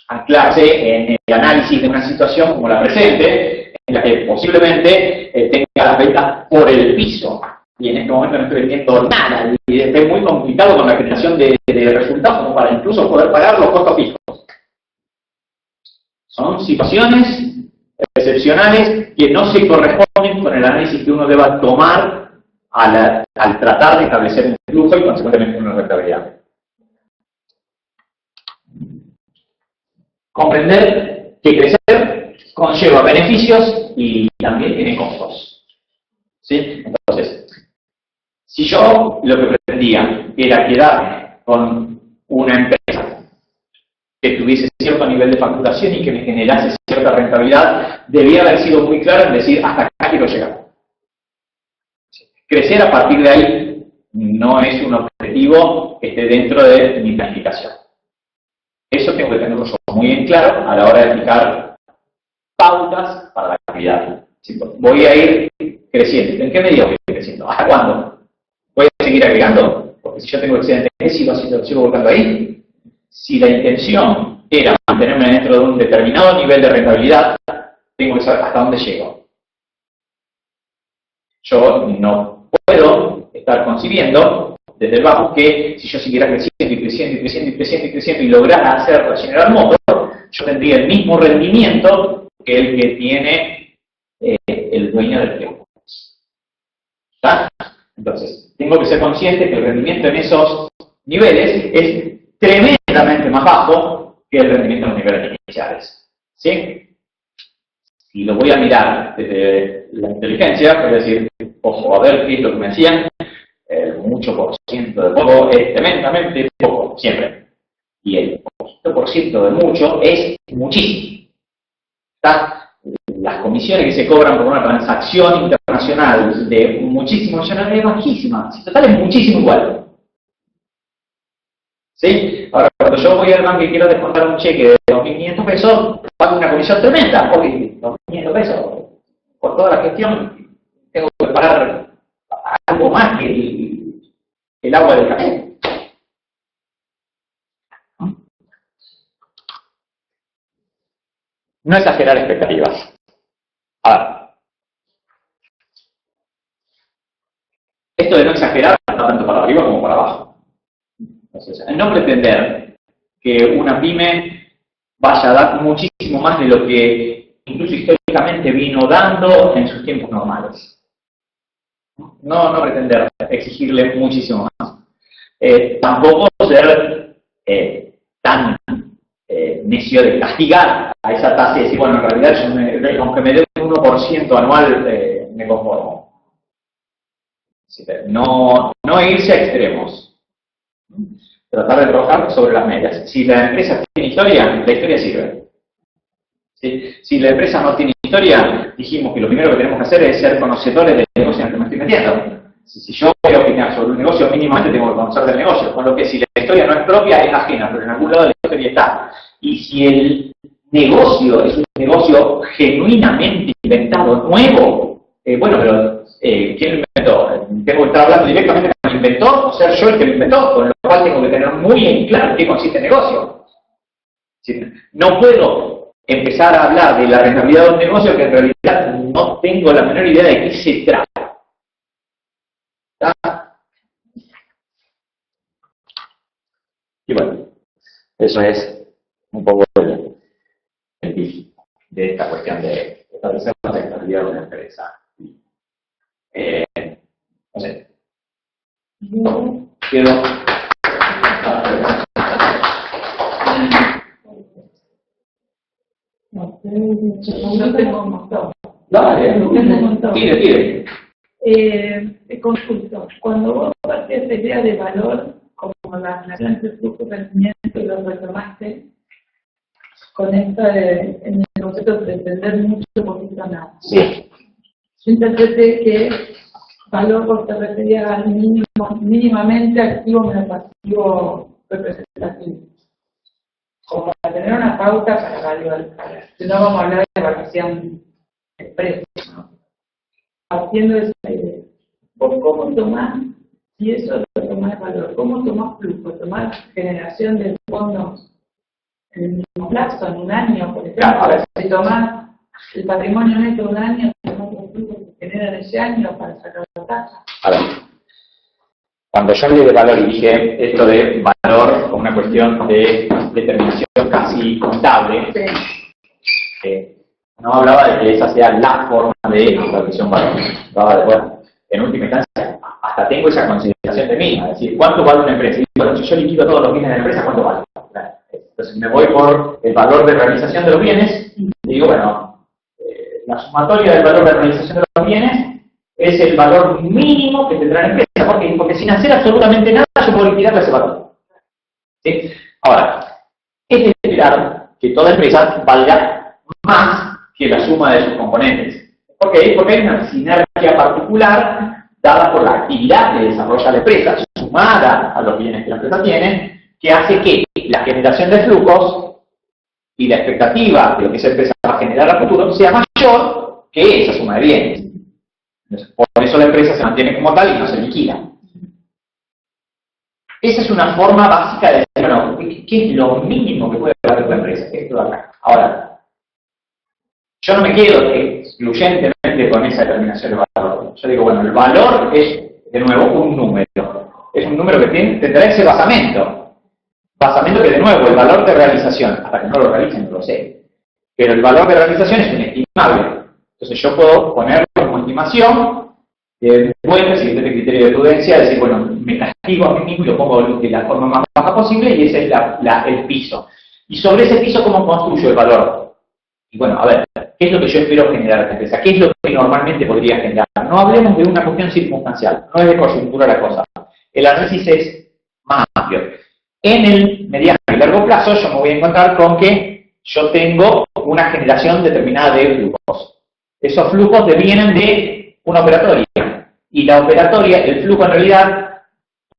anclarse en el análisis de una situación como la presente, en la que posiblemente tenga las ventas por el piso y en este momento no estoy vendiendo nada y esté muy complicado con la creación de resultados como para incluso poder pagar los costos fijos. Son situaciones excepcionales que no se corresponden con el análisis que uno deba tomar al tratar de establecer un flujo y consecuentemente una rentabilidad. Comprender que crecer conlleva beneficios y también tiene costos. ¿Sí? Entonces, si yo lo que pretendía era quedarme con una empresa que tuviese cierto nivel de facturación y que me generase cierta rentabilidad, debía haber sido muy claro en decir hasta acá quiero llegar. Crecer a partir de ahí no es un objetivo que esté dentro de mi planificación. Eso tengo que tenerlo muy en claro a la hora de fijar pautas para la actividad. Voy a ir creciendo. ¿En qué medida voy a ir creciendo? ¿Hasta cuándo? ¿Voy a seguir agregando? Porque si yo tengo excedente, sigo volcando ahí. Si la intención era mantenerme dentro de un determinado nivel de rentabilidad, tengo que saber hasta dónde llego. Yo no puedo estar concibiendo desde el bajo que si yo siguiera creciendo y creciendo y creciendo y creciendo y creciendo y lograra hacer General Motors, yo tendría el mismo rendimiento que el que tiene el dueño del tiempo. ¿Está? Entonces, tengo que ser consciente que el rendimiento en esos niveles es tremendamente más bajo que el rendimiento en los niveles iniciales. ¿Sí? Si lo voy a mirar desde la inteligencia, voy a decir, ojo, a ver qué es lo que me decían, el mucho por ciento de poco es tremendamente poco, siempre. Y el poquito por ciento de mucho es muchísimo. ¿Está? Las comisiones que se cobran por una transacción internacional de muchísimos millones es bajísima. Si total es muchísimo igual. ¿Sí? Ahora, cuando yo voy al banco y quiero descontar un cheque de 2.500 pesos, pago una comisión tremenda. Porque 2.500 pesos, por toda la gestión, tengo que pagar algo más que el agua del café. No exagerar expectativas. A ver. Esto de no exagerar no tanto para arriba como para abajo. Entonces, no pretender que una pyme vaya a dar muchísimo más de lo que incluso históricamente vino dando en sus tiempos normales. No pretender exigirle muchísimo más. Tampoco ser tan necio de castigar a esa tasa y decir, bueno, en realidad yo aunque me dé un 1% anual, me conformo. No irse a extremos. Tratar de trabajar sobre las medias. Si la empresa tiene historia, la historia sirve. ¿Sí? Si la empresa no tiene historia, dijimos que lo primero que tenemos que hacer es ser conocedores del negocio en el que me estoy metiendo. Si yo quiero opinar sobre un negocio, mínimamente tengo que conocer del negocio. Con lo que si la historia no es propia, es ajena, pero en algún lado de la historia está. Y si el negocio es un negocio genuinamente inventado, nuevo, bueno, pero ¿quién lo inventó? Tengo que estar hablando directamente con el inventor o ser yo el que lo inventó, con lo cual tengo que tener muy en claro en qué consiste el negocio. ¿Sí? No puedo empezar a hablar de la rentabilidad de un negocio que en realidad no tengo la menor idea de qué se trata. ¿Está? Y bueno, eso es un poco el tip de esta cuestión de establecer la rentabilidad de una empresa. No sé. Quiero. Yo tengo un montón. Dale, tengo un montón. Tire. Te consulto, cuando vos partías de idea de valor, como la relación de flujo de rendimiento, lo retomaste con en el concepto de pretender mucho poquito nada. Sí. Yo interpreté que valor vos te referías al mínimamente activo menos pasivo representativo. Como para tener una pauta para evaluar. Si no vamos a hablar de evaluación de precio, ¿no? Partiendo de esa idea. ¿Vos cómo tomás, y eso lo tomás valor, cómo tomás flujo? ¿Tomás generación de fondos en el mismo plazo, en un año, por ejemplo? Claro. Si tomás el patrimonio neto de un año, tomás los flujos que generan ese año para sacar la tasa. A ver. Cuando yo hablé de valor y dije esto de valor como una cuestión de determinación casi contable, no hablaba de que esa sea la forma de establecer valor. Hablaba de, bueno, en última instancia, hasta tengo esa consideración de mí, es decir, ¿cuánto vale una empresa? Y bueno, si yo liquido todos los bienes de la empresa, ¿cuánto vale? Entonces me voy por el valor de realización de los bienes y digo, bueno, la sumatoria del valor de realización de los bienes es el valor mínimo que tendrá la empresa. ¿Por qué? Porque sin hacer absolutamente nada yo puedo liquidar ese valor. ¿Sí? Ahora, es de esperar que toda empresa valga más que la suma de sus componentes. ¿Por qué? Porque hay una sinergia particular dada por la actividad que desarrolla la empresa, sumada a los bienes que la empresa tiene, que hace que la generación de flujos y la expectativa de lo que esa empresa va a generar a futuro sea mayor que esa suma de bienes. Por eso la empresa se mantiene como tal y no se liquida. Esa es una forma básica de decir, bueno, ¿qué es lo mínimo que puede hacer la empresa? Esto de acá. Ahora, yo no me quedo excluyentemente con esa determinación de valor. Yo digo, bueno, el valor es, de nuevo, un número. Es un número que tendrá ese basamento. Basamento que, de nuevo, el valor de realización, hasta que no lo realicen, no lo sé. Pero el valor de realización es inestimable. Entonces yo puedo ponerlo como estimación, después, siguiendo este criterio de prudencia, decir, bueno, me castigo a mí mismo y lo pongo de la forma más baja posible y ese es el piso. Y sobre ese piso, ¿cómo construyo el valor? Y bueno, a ver, ¿qué es lo que yo espero generar en la empresa? ¿Qué es lo que normalmente podría generar? No hablemos de una cuestión circunstancial, no es de coyuntura la cosa. El análisis es más amplio. En el mediano y largo plazo yo me voy a encontrar con que yo tengo una generación determinada de flujos. Esos flujos devienen de una operatoria. Y la operatoria, el flujo en realidad,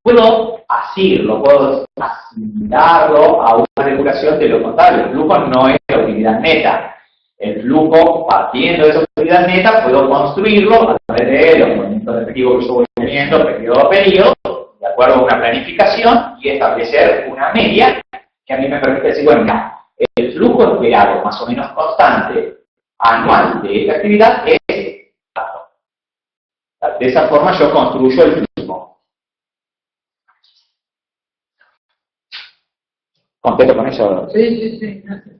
puedo asirlo, puedo asimilarlo a una regulación de lo contable. El flujo no es la utilidad neta. El flujo, partiendo de esa utilidad neta, puedo construirlo a través de los movimientos de efectivo que yo voy teniendo periodo a periodo, de acuerdo a una planificación, y establecer una media que a mí me permite decir, bueno, mira, el flujo esperado más o menos constante anual de esta actividad es tanto. De esa forma yo construyo el flujo. ¿Contesto con eso? Sí, gracias.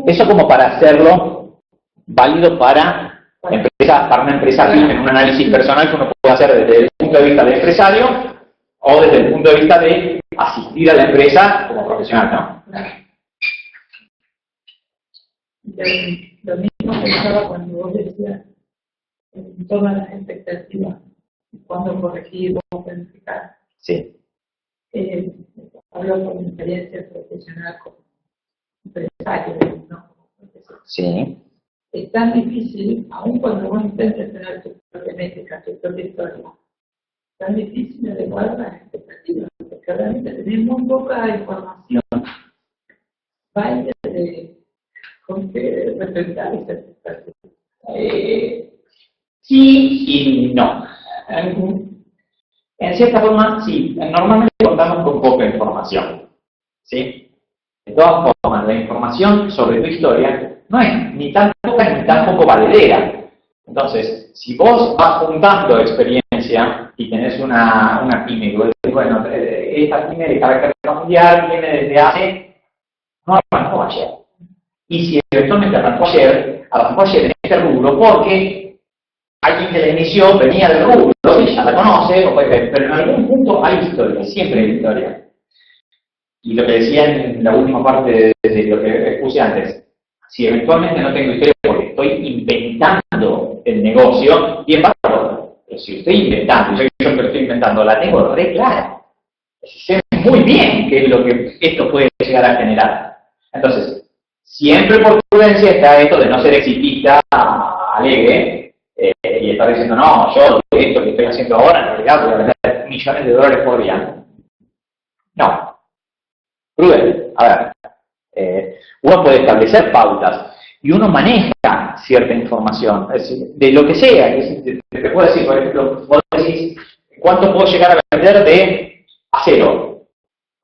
Eso como para hacerlo válido para Para una empresa tiene un análisis personal que uno puede hacer desde el punto de vista del empresario o desde el punto de vista de asistir a la empresa como profesional, ¿no? Lo mismo pensaba cuando vos decías en todas las expectativas, cuando corregir, cómo planificar. Sí. Hablo con experiencia profesional como empresario, ¿no? Sí. Es tan difícil, aun cuando vos intentes tener tu propia métrica, tu propia historia, tan difícil adecuar las expectativas, porque realmente tenés muy poca información. Vaya de con qué representar esa expectativa. Sí y no. En cierta forma, sí. Normalmente contamos con poca información. ¿Sí? De todas formas, la información sobre tu historia no es ni tan poca ni tan poco valedera. Entonces, si vos vas juntando experiencia y tenés una pyme, y vos decís, bueno, esta pyme de carácter familiar viene desde hace, no arrancó ayer. Y si eventualmente arrancó ayer en este rubro porque alguien que la inició venía del rubro y ya la conoce, pero en algún punto hay historia, siempre hay historia. Y lo que decía en la última parte de lo que expuse antes, si eventualmente no tengo historia porque estoy inventando el negocio, bien bárbaro. Pero si estoy inventando, yo que estoy inventando, la tengo re clara. Sé muy bien qué es lo que esto puede llegar a generar. Entonces, siempre por prudencia está esto de no ser exitista alegre y estar diciendo, no, yo esto que estoy haciendo ahora en realidad voy a vender millones de dólares por día. No. Prudente. A ver, uno puede establecer pautas y uno maneja cierta información, es decir, de lo que sea. Te puedo decir, por ejemplo, vos decís, ¿cuánto puedo llegar a vender de acero?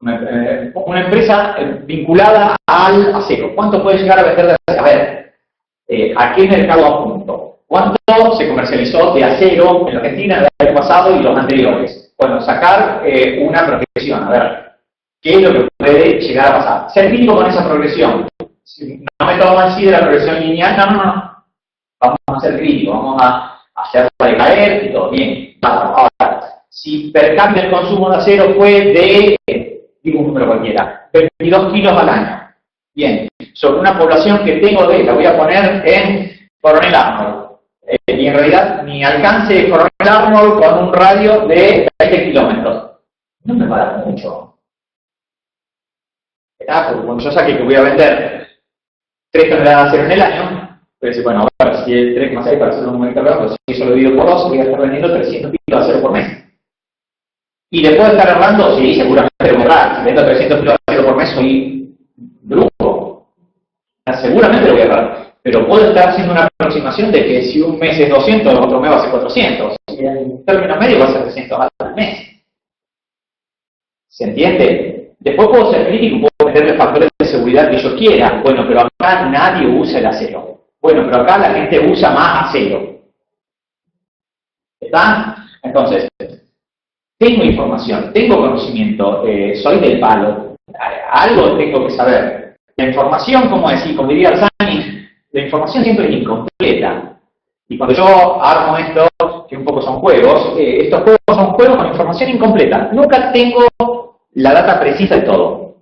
Una empresa vinculada al acero, ¿cuánto puede llegar a vender de acero? A ver, ¿a qué mercado apunto? ¿Cuánto se comercializó de acero en Argentina el año pasado y los anteriores? Bueno, sacar una proyección, a ver, ¿qué es lo que puede llegar a pasar? Ser crítico con esa progresión. No me tomo así de la progresión lineal, no. Vamos a ser críticos, vamos a hacerla decaer y todo bien. Ahora, si per cápita el consumo de acero fue de, digo un número cualquiera, 22 kilos al año. Bien, sobre una población que tengo la voy a poner en Coronel Arnold. Y en realidad mi alcance de Coronel Arnold con un radio de 20 kilómetros. No me va a dar mucho. Porque cuando yo saque que voy a vender 3 toneladas de acero en el año, voy a decir, bueno, a ver si el 3,6 para hacer un momento hablando, si eso lo divido por 2, voy a estar vendiendo 300 kilos de acero por mes. Y después de estar errando, sí, seguramente lo voy a errar. Si vendo 300 kilos de acero por mes, soy brujo. Seguramente lo voy a errar. Pero puedo estar haciendo una aproximación de que si un mes es 200, el otro mes va a ser 400. Y en término medio va a ser 300 al mes. ¿Se entiende? Después puedo ser crítico, puedo meterle factores de seguridad que yo quiera. Bueno, pero acá nadie usa el acero. Bueno, pero acá la gente usa más acero. ¿Está? Entonces, tengo información, tengo conocimiento, soy del palo. Algo tengo que saber. La información, como diría Arzani, la información siempre es incompleta. Y cuando yo armo esto, que un poco son juegos, estos juegos son juegos con información incompleta. Nunca tengo la data precisa de todo.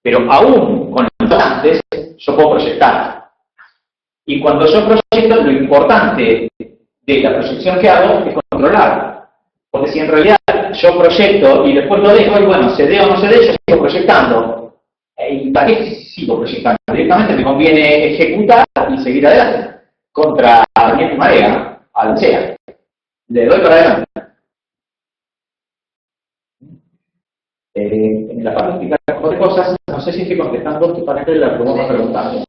Pero aún con los antes, yo puedo proyectar. Y cuando yo proyecto, lo importante de la proyección que hago es controlar. Porque si en realidad yo proyecto y después lo dejo, y bueno, se dé o no se dé, yo sigo proyectando. ¿Y para qué sigo proyectando? Directamente me conviene ejecutar y seguir adelante. Contra viento y marea, al sea. Le doy para adelante. En la parte de explicar cosas, no sé si estoy contestando totalmente la que vos me preguntaste.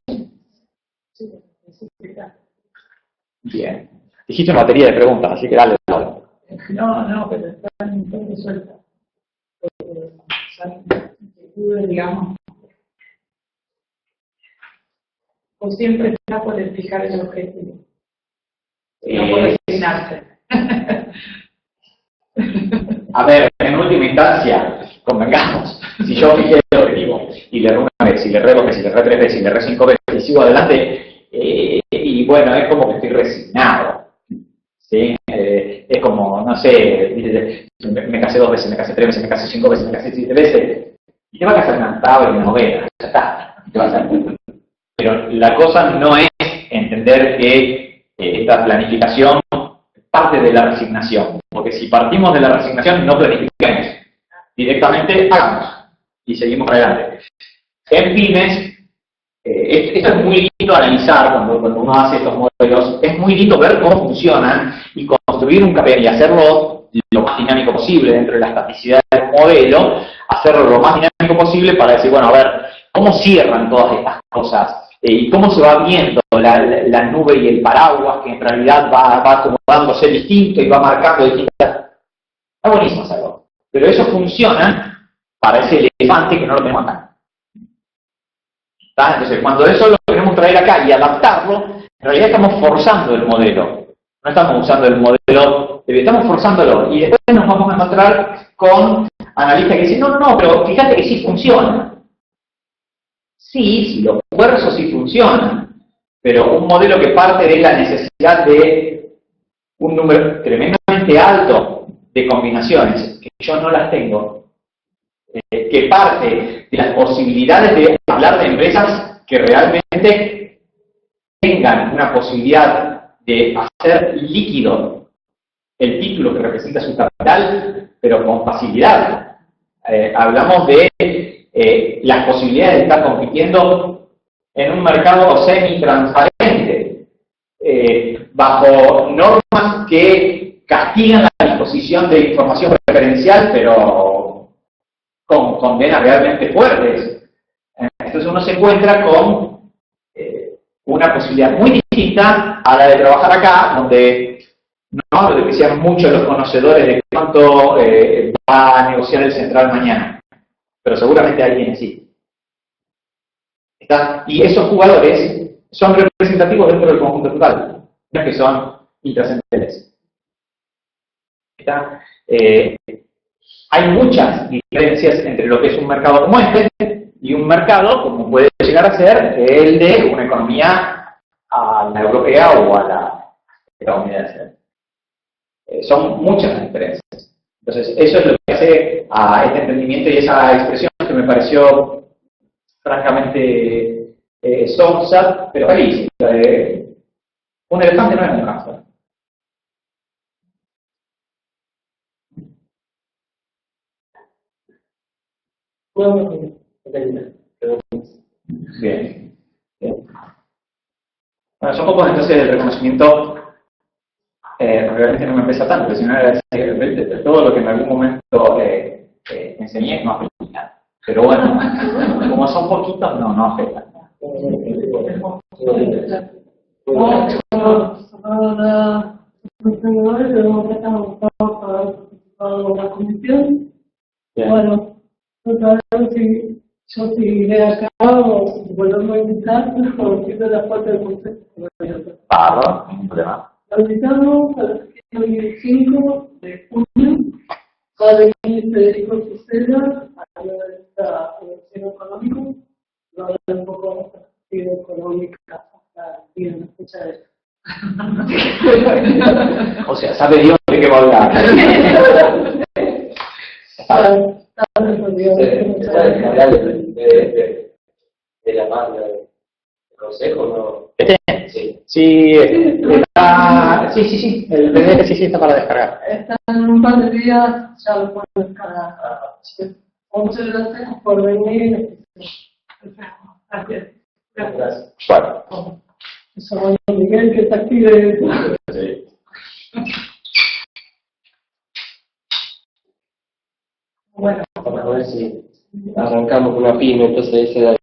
Bien. Dijiste una batería de preguntas, así que dale. No, pero están un poco sueltas. Digamos. O siempre está por fijar el objetivo. No por designarse. A ver, en última instancia, convengamos, si yo fijé el objetivo y le erré una vez, y le erré 2 veces, y le erré 3 veces, y le erré 5 veces, y sigo adelante, y bueno, es como que estoy resignado. ¿Sí? Es como, no sé, me casé 2 veces, me casé 3 veces, me casé 5 veces, me casé 7 veces, y te vas a casar una octava y una novena, ya está. Pero la cosa no es entender que esta planificación es parte de la resignación, porque si partimos de la resignación no planifiquemos, directamente hagamos y seguimos adelante. En pymes, esto es muy lindo analizar cuando uno hace estos modelos, es muy lindo ver cómo funcionan y construir un KPI y hacerlo lo más dinámico posible dentro de la estaticidad del modelo, hacerlo lo más dinámico posible para decir, bueno, a ver, ¿cómo cierran todas estas cosas? ¿Y cómo se va viendo la nube y el paraguas que en realidad va acomodándose distinto y va marcando distintas? Está buenísimo hacerlo, pero eso funciona para ese elefante que no lo tenemos acá. Entonces, cuando eso lo queremos traer acá y adaptarlo, en realidad estamos forzando el modelo. No estamos usando el modelo, estamos forzándolo. Y después nos vamos a encontrar con analistas que dicen, no, pero fíjate que sí funciona. Sí, si lo fuerzo sí funciona. Pero un modelo que parte de la necesidad de un número tremendamente alto de combinaciones, que yo no las tengo, que parte de las posibilidades de hablar de empresas que realmente tengan una posibilidad de hacer líquido el título que representa su capital, pero con facilidad. Hablamos de las posibilidades de estar compitiendo en un mercado semi-transparente, bajo normas que castigan la disposición de información referencial, pero con condenas realmente fuertes. Entonces uno se encuentra con una posibilidad muy distinta a la de trabajar acá, donde no hablo de que sean muchos los conocedores de cuánto va a negociar el central mañana, pero seguramente alguien sí. ¿Está? Y esos jugadores son representativos dentro del conjunto total, no es que son intrascendentales. ¿Está? Hay muchas diferencias entre lo que es un mercado como este y un mercado como puede llegar a ser el de una economía a la europea o a la estadounidense. Son muchas las diferencias. Entonces, eso es lo que hace a este entendimiento y esa expresión que me pareció francamente sonsa, pero feliz. Un elefante no es un hámster. Bien. Bueno, son pocos entonces el reconocimiento. Realmente no me pesa tanto, porque si no era de todo lo que en algún momento enseñé no afecta. Pero bueno, como son poquitos, no afecta. La comisión. Bueno, si yo seguiré acá o si volvemos a invitar, o si la puerta del consejo. Claro, ningún problema. Lo invitamos a el 25 de junio. Va a venir Federico Susela a hablar de esta elección económica. Va a hablar un poco de la perspectiva económica hasta la fecha de esto. O sea, sabe Dios de qué va a hablar. Está respondido. De la banda de consejo, ¿no? Sí, está, sí, el PDF sí está para descargar. Está en un par de días, ya lo pueden descargar. Muchas gracias por venir. Gracias. Bueno. Eso, Miguel, que está aquí de... Sí. Bueno. Vamos a ver si arrancamos con una pyme, entonces ese da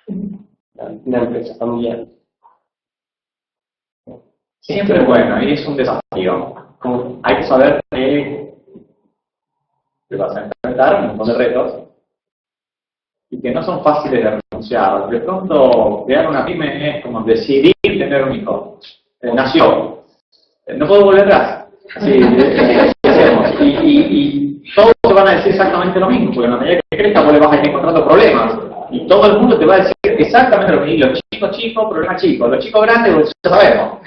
una empresa familiar. Siempre es bueno, y es un desafío. Como hay que saber que te vas a enfrentar a un montón de retos y que no son fáciles de renunciar. De pronto, crear una pyme es como decidir tener un hijo. Nació. No puedo volver atrás. Sí, ¿qué hacemos? Y todos te van a decir exactamente lo mismo, porque en la medida que crezca vos le vas a ir encontrando problemas. Y todo el mundo te va a decir exactamente lo mismo. Los chicos, problemas chicos. Los chicos grandes, pues ya sabemos.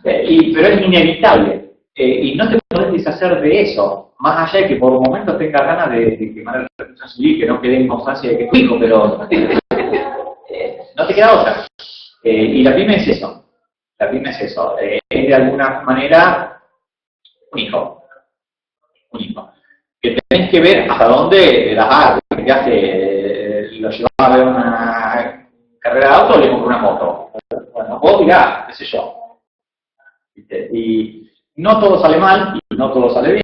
Pero es inevitable. Y no te podés deshacer de eso. Más allá de que por momentos tengas ganas de quemar el registro civil, que no quede en constancia de que es tu hijo, pero no te queda otra. Y la pyme es eso. La pyme es eso. Es de alguna manera un hijo. Que tenés que ver hasta dónde le das algo. Lo llevas a ver una carrera de auto o le compro una moto. Bueno, vos dirás, qué sé yo. ¿Viste? Y no todo sale mal y no todo sale